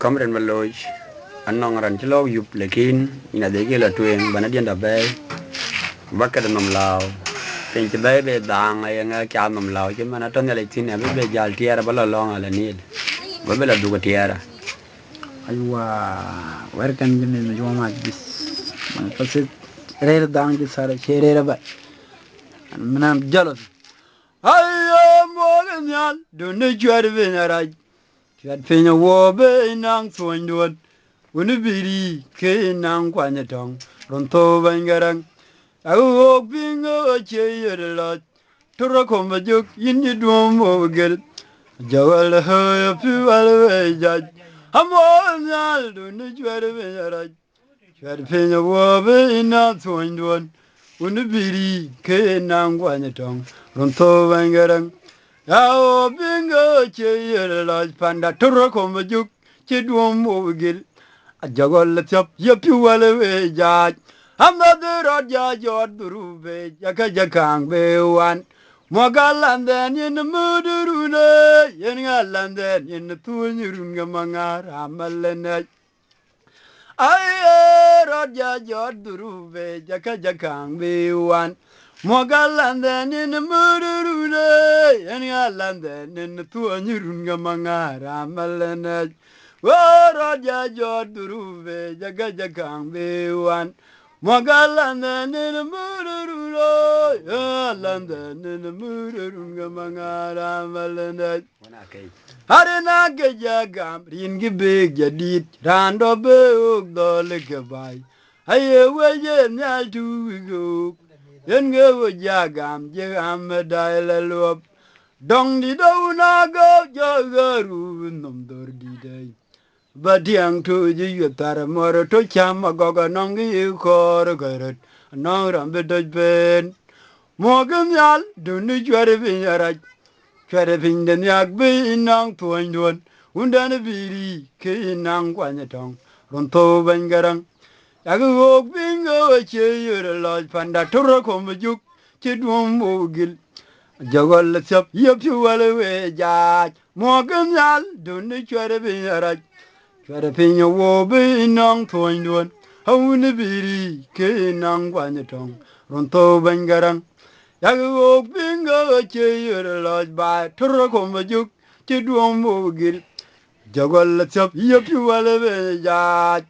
Kamren maloj anong ran chlo yup lekin ina dege la tuen banadian da bay bakad nom law pen che bay be dang ay nga kya nom law che mana ton le tin be jal tiara bala long ala nil go be la duga tiara aywa warkan gine no joma bis man fasit reer dang di sara cherera ba manam jalo ayo mo nyal do ne jwar be nara jwar fe no wo be nang soin don woni biri ke nang kwanya tong ron to bangarang au bingo che yera tura ko majuk yindi dum mo gel jawal ha pi wal we jaj amo nyal do ne jwar be nara jwar fe no wo be nang soin don woni biri ke nang kwanya tong ron to bangarang au bingo che yera panda tura ko majuk che dum mo gel jagol chap yapi wale we jaj amadu raja jod burube jaka jakang be wan mogalanden in mudurune yen galanden in tunyurun gamangar amalene ay raja jod burube jaka jakang be wan mogalanden in mudurune yen galanden in tunyurun gamangar amalene Raja jod durube jaga jakang bewan magalanda nin mururo yalanda nin mururunga mangara malanda harina ke jagam ringi big jadit rando be ugdol ke bai aye weje nyal tu go yenge wo jagam jagam daila lop dong di do na go jagaru nom dor di dai Badiang tu ji yutar mor to cham agoga nongi kor garat nong ram bedoj ben mogam yal dunu jware bin yara jware bin den yak be nang tuan duan undan biri ke nang kwanya tong ron to ban garang yak go bingo che yura loj panda turo ko majuk che dum mogil jagol sap yep chu wale we ja mogam yal dunu jware bin yara Chwara pinya wo be nang tuan duan hauna biri ke nang kwanya tong ronto bangarang yaga wo binga che yura loj ba turra ko majuk che duom wo gil jagol chap yapi wala be ja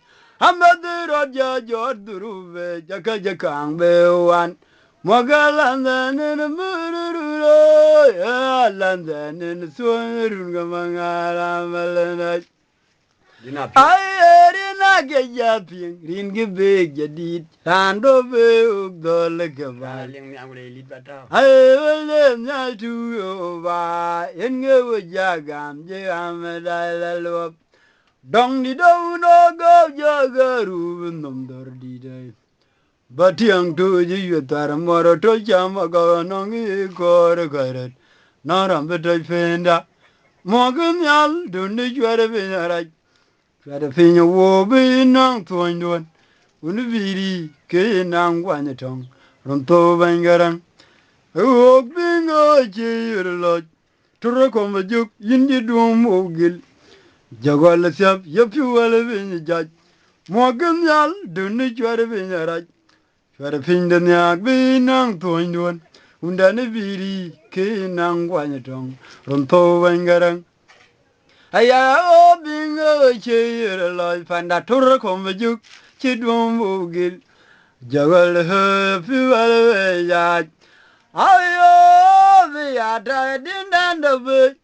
amadu raja jor durube jaka jakang be wan Mogalanda nin mururo yalanda nin suanurun gamangara malana ay na ke japing rin ke beg jadid rando be ugdol ke ba ay wele nyal tu yo ba en ge wo jagam je am la lo dong di do no go jagaru nom dor di dai batiang tu ji yu tar moro to cham go nong i kor garet naram be dai fenda mogum yal dun ni jware be nara Chwada pinya wo be nang tuan duan unu biri ke nang kwanya tong ron to bangarang wo bingo che yurlo tura ko majuk yindi dum ogil jagol sap yapi wala bin jaj mogam yal dunni chwada pinya raj chwada pinya nyak be nang tuan duan undane biri ke nang kwanya tong ron to bangarang aya o bingo che yura loy panda turra ko majuk che dum bugil jagal ha pi wala ya ayo bi ada dindan da be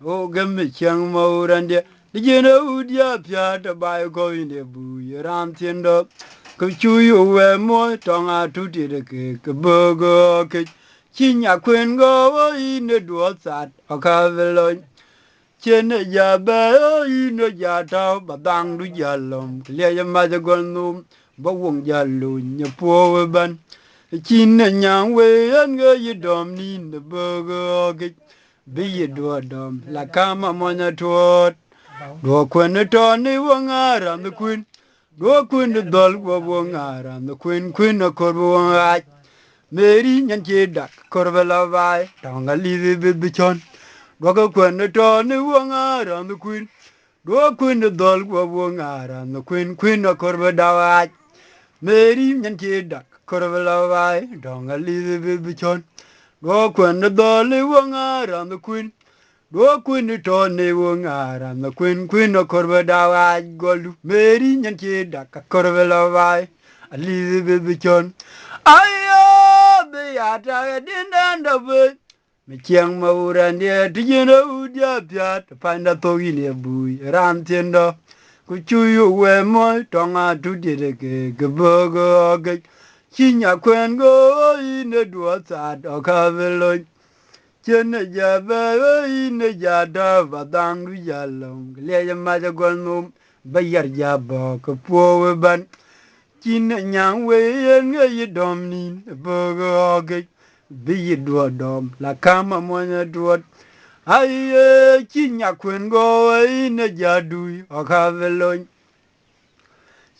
o gamme chang maurande dijena udia pya da bai ko inde bu yaram tiendo ku chu yu we mo tonga tuti de ke bogo ke chinya kwen go ine duo sat akavelo Chen ya ba ino ya tao ba dang du ya lom le ya ma ja gon num ba wong ya lu nya po ban chin na nyang we an ge yi dom ni ne bo go ge bi yi do dom la kama mo nya to do kwen to ni wo ngara me kuin do kwen dol wo wo ngara me kuin na kor wo ai meri nyan che dak kor ba la vai tong ga li bi chon Waka kwen to ni wanga ram the queen. do quên the dol go wongara no queen no korba dawa meri nyan ti dak korba lawai dong Elizabeth bichon do quên the dol wongara no queen the tone wongara no queen no korba dawa golu meri nyan ti dak korba lawai Elizabeth bichon ayo be ata dindanda be mi chiang ma uran dia tijena udia pya panda togi ne bui ram tiendo ku chuyu we mo tonga tu de ke bogo ge chinya kwen go ine duo sa do ka velo chene ja ba ine ja da badang du ja long le ja ma ja gol num bayar ja bo ko po we ban chin nyang we yen ge dom ni bogo ge bi do dom la kama mo nya do ai chinya kwen go ine ja du o ka velo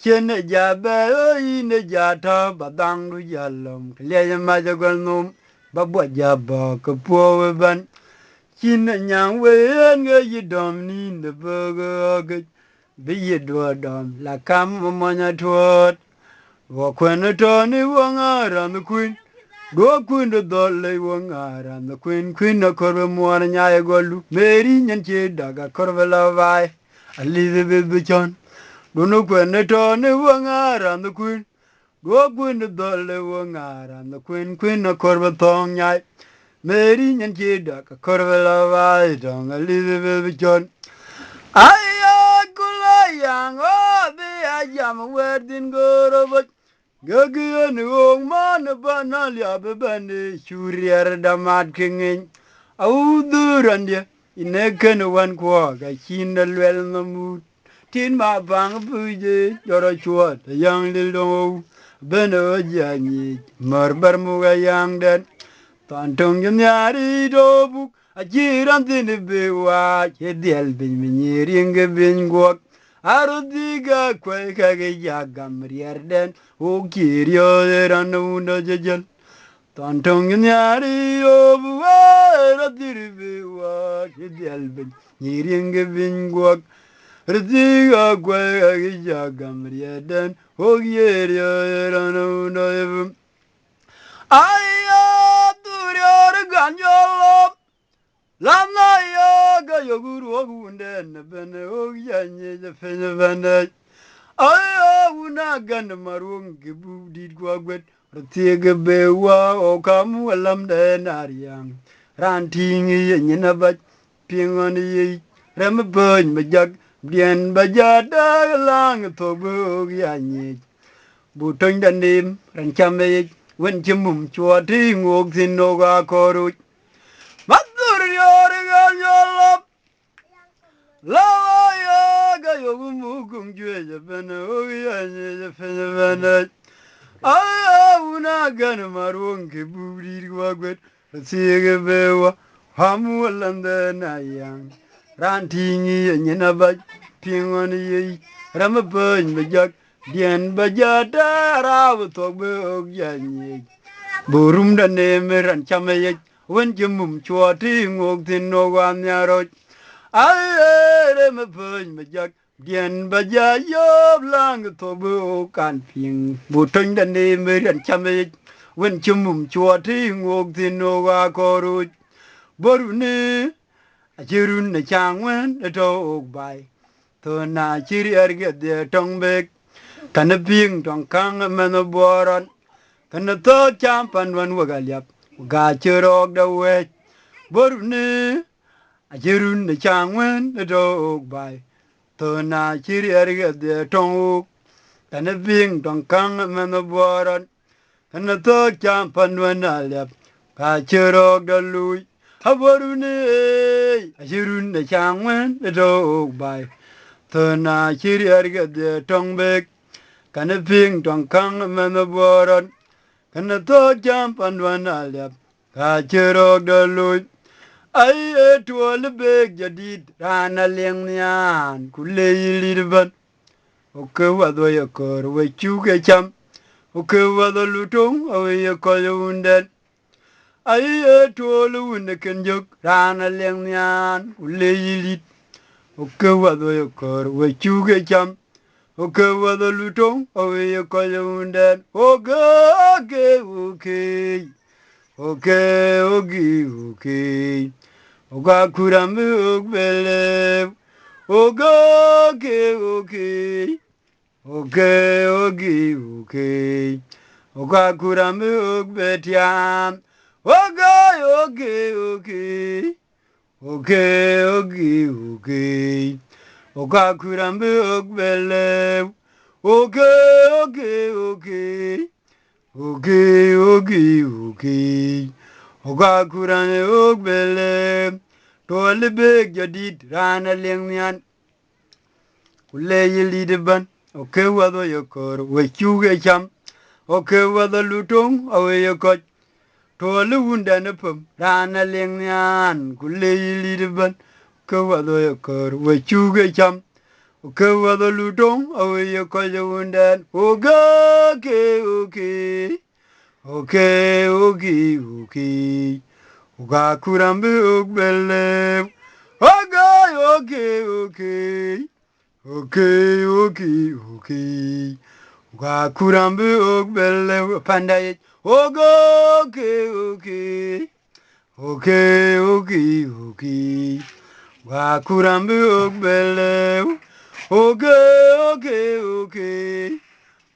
chene ja ba ine ja ta badang du ja long le ja ma ja gol num ba bo ja bo ko po we ban chin nyang we yen ge dom ni de bogo ge bi do dom la kama mo nya do wo kwen to ni wo ngara no queen go queen do dolle wo ngara no queen no korbe mo nya e golu meri nyen che daga korbe la vai Elizabeth bichon do no kwen to ni wo ngara no queen go queen do dolle wo ngara no queen no korbe tong nya meri nyen che daga korbe la vai dong Elizabeth bichon ay kula yang o be ajam werdin goro Gagyan wong man banal ya bebane shuriar damat kengin audurandia ineken wan kwa ga chinal wel namut tin ma bang buje joro chuat yang lilo beno jani marbar muga yang den tantong nyari dobu ajiran tin bewa chedial bin miring bin gok Arodiga kwai kage jagam rierden o kirio erano no jejel tantong nyari obu radiribe wa kedelben nyiringe bingwak rodiga kwai kage jagam rierden o kirio erano no jejel Aya durio ganjolo Lama yoga yoguru ogunde bene ogyanye je fene bene ayo una gan marung gibu dit gwagwet rtiege bewa o kamu alam de nariang rantingi nyina ba pingon yi rem bön majak bien bajada lang to bo ogyanye buton danim ran chame wen chimum chua ti ngok sin no ga koru Madur yorga yolop la yoga yogumu kumjue jepene ogianye jepene bene aya una gan marung ke buri gwagwet siege bewa hamu lande nayang rantingi nyina ba pingon yi ramapön bajak dien bajata raw togbe ogianye burum da nemeran chame When you mum chua ti ngok tin no wan nyaro ai re me pön me jak dien ba ja yo lang to bu kan ping bu tön da ne me ran chame when you mum chua ti ngok tin no wa ko ru boru ne a jirun ne chang wen to ok bai to na chiri erge de tong bek kan ping tong kang me no boron kan to cham pan wan wa galyap ga chirok da we Borune, a jerun the changwen, the dog by. Tona chiri erga de tong, and a being don't kang a man of water, and the third champ and when I left. Kachirog the Louis. A borune, a jerun the changwen, the dog by. Tona chiri erga de tong big, can a being don't kang a man of water, and the third champ and when I left. Kachirog the Louis. Ay tuol beg jadid rana leng nian kule yilirban oke wado yakor we chuke cham oke wado lutung awe yakor undan ay tuol unde kenjok rana leng nian kule yilit okay wado yokor we chuge cham okay wado lutong awe yokoyundan okay okay okay okay okay oga kurambe ogbele okay okay okay okay okay oga kurambe ogbetiam okay okay okay okay okay okay oga kurambe ogbele okay okay okay okay okay okay oga kurambe ogbele tole beg jadid rana lengyan kule yili ban okay wado yokor we chuge cham okay wado lutong awe yokot tole wunda ne pum rana lengyan kule yili ban okay wado yokor we chuge cham okay wado lutong awe yokot wunda okay okay okay okay okay uga kurambe ugbele okay okay okay okay okay okay uga kurambe ugbele pandaye okay okay okay okay okay uga kurambe ugbele okay okay okay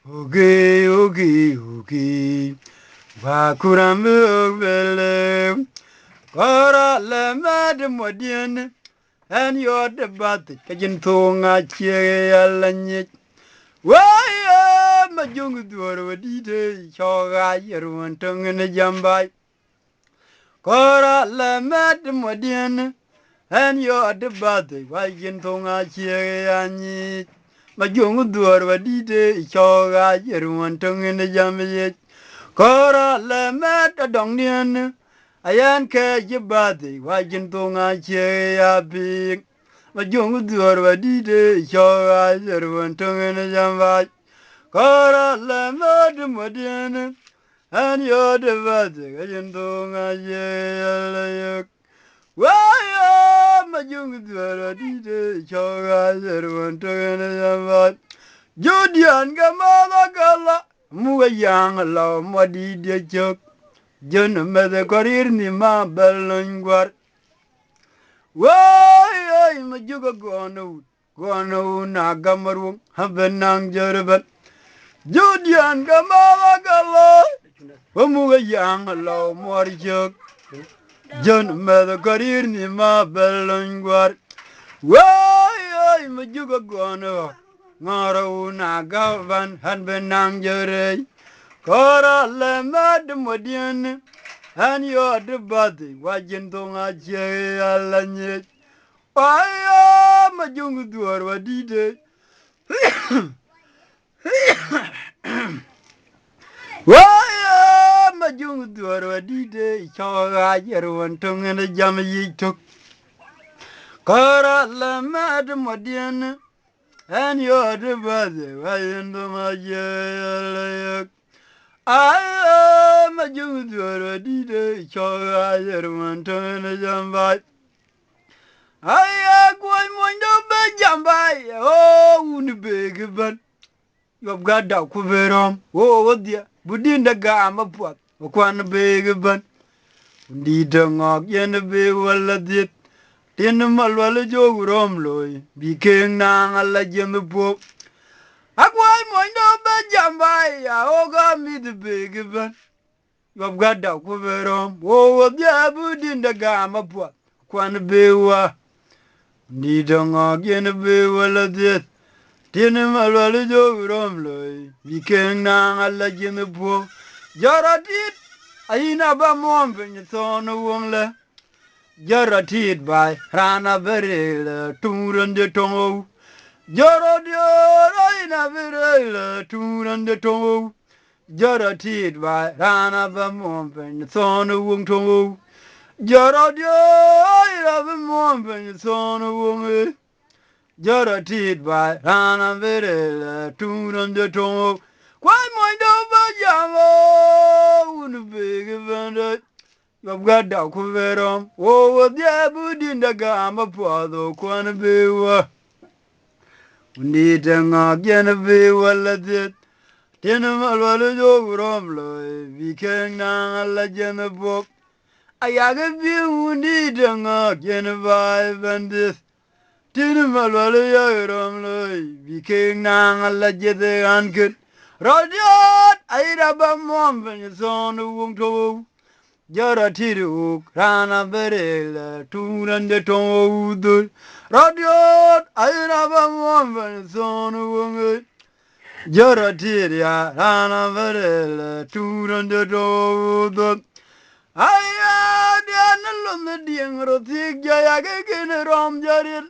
okay okay okay uga kurambe ugbele Kora le mad modien and your debat kajin thonga chie alanye. Why my young dwarf dide choga yeruan tongue in a jambai. Kora le mad modien and your debat kajin thonga chie anyi. My young dwarf dide choga yeruan tongue in a jambai. Kora le mad a dongian. Ayan ke jibadi wajin tunga che ya big majungu duar wadide choga jerwan tunga na jamba kora la mad madian an yo de vade wajin tunga che ya yak waya majungu duar wadide choga jerwan tunga na jamba judian gamala gala muga yang la madide chok Jön mede korir ni ma belongwar. Why ma juga gono na gamaru habenang jerben. Judian gamala galo. Wamuga yang lo morjok. Jön mede korir ni ma belongwar. Why ma juga gono ngaro na gavan habenang jerei. Kora le mad modian and your debate wajin tonga che alanye. I am a young duar wadide. Why am a young duar wadide? Choga yeruan tongue and a jam ye took. Kora le mad modian and your debate wajin tonga che I am a young did choga yerman turn a jambai. I am going to be jambai. Oh, the big but you have got that kuverum. Oh, what dear, Budin the gamma pot, or quan big but indeed, ngok yen a big well at it. Tinnamal well joke romloy, became nang a legend the pope. Akwai moindo be jambai ya oga mi the big ban. You have got that kuverom. Oh, the abudin the gamma pot. Kwan bewa. Nidong again a bewa dit. Tinim a lolijo romloy. We can nang a legend the poor. Jaratit. Aina ba mom when you saw no wongle. Jaratit by Rana Beril, Turan de Tongo. Joro dior ina virela turan de tongo Joro tid vai rana va mompen sonu wung tongo Joro dior ina va mompen sonu wung Joro tid vai rana virela turan de tongo Kwai moindo va jamo un big vanda Gada kuverom, oh, the budin the gama pado, quan bewa. Need again a bewa let it. Tinamal rom loy, we can now legend a book. I have you need again a vibe and this. Tinamal rom loy, we can now legend the uncut. Roger, I have a mom when it's on the womb to. Jara tiru rana berela turan de todur radio ayna bamwan sonu wonge jara tiria rana berela turan de todur aya diana lon dieng rotik jaya gegen rom jarir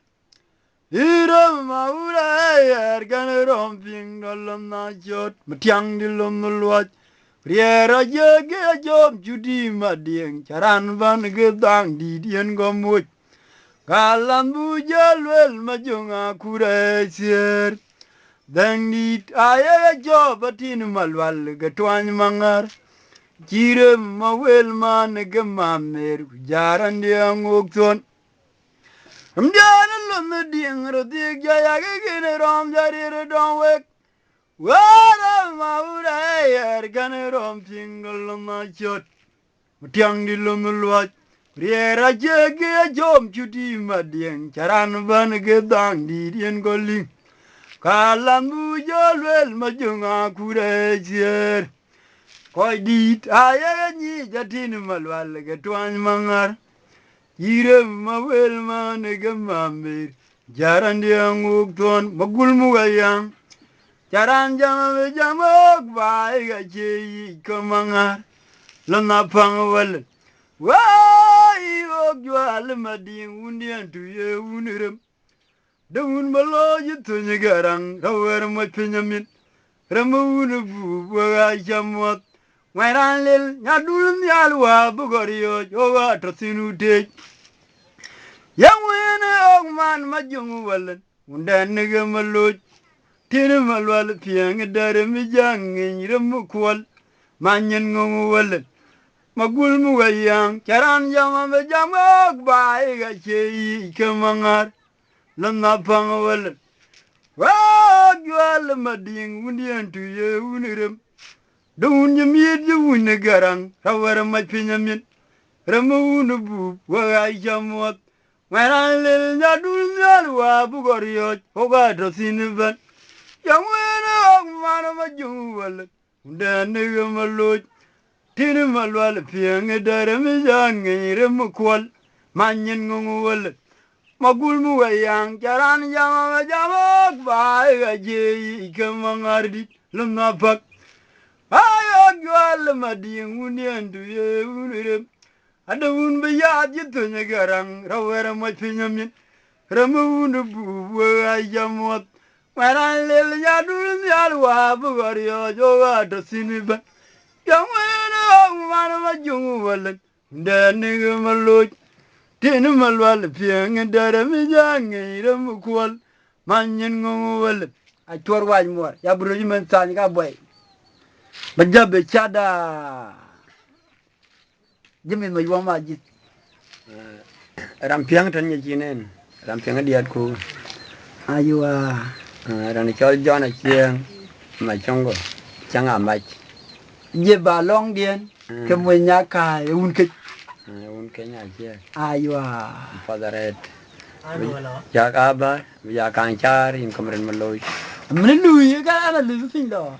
iram maura yer gan rom ping dolom na jot mtiang dilom lwat Riera jege jom judi madieng charan van gedang di dien gomuj kalan bujalwel majunga kuresier dang dit ayega jobatin malwal getwany mangar jire mawel man gemamer jaran diang ukton mdiana lon dieng rodik jaya gege rom jarir donwek Wara maura yer ganerom tingal na chot mutiang di lumulwat riera jege jom chuti madien charan van gedang di dien goling kalan bujalwel majunga kurejer koi dit aya ni jatin malwal getwan mangar ire mawel man gemamir jaran diang ukton magul mugayang Charan jama jamok bai ga che kamanga lana pangwal wai og jwal madin undian tu ye unirim dawun malo yitu ni garang rawer mo pinyamin ramun bu wa jamot wairan lil nyadul nyalwa bugoriyo jowa trasinu de yawene og man majungu walan undan ni gamalo Tini malwal piang dare mi jangin remu kwal manyen ngungu walen magul mu gayang charan jama me jamok bai ga chei kemangar lana pang walen wa gwal mading undian tu ye unirem dun yemir je wune garang rawar ma pinyamin remu nubu wa jamot Waran lil nyadul nyalwa bugoriyo hoga drasinivan Yawena mana majuwal undane malo tini malwal piang dare mi jangi mukwal manyen ngwal magul mu wayang jaran jama jama bai gaje ikamangardi lumna pak ayo gwal mading unyandu ye unire adawun biya jitu garang rawera machinyamin ramu bu ayamot Waran lil nyadul nyalwa bugoriyo jowa drasiniban Yawena mana majungu walan Dani gamalo Tini malwal piang dara mijangi ramukwal Manyen ngungu walan Achor waj muar Ya buruji mentani ka boy Bajabe chada Jimin majwa majit Rampiang tanya jinen rampiang diat ku Aywa Rani chol John chiang mà trong go chang a mach Je balong dien Kemunya ka unkit un kenya chia Aywa fadaret ya aba ya kanchar in komren maloy Mene lui ka ana lu fin do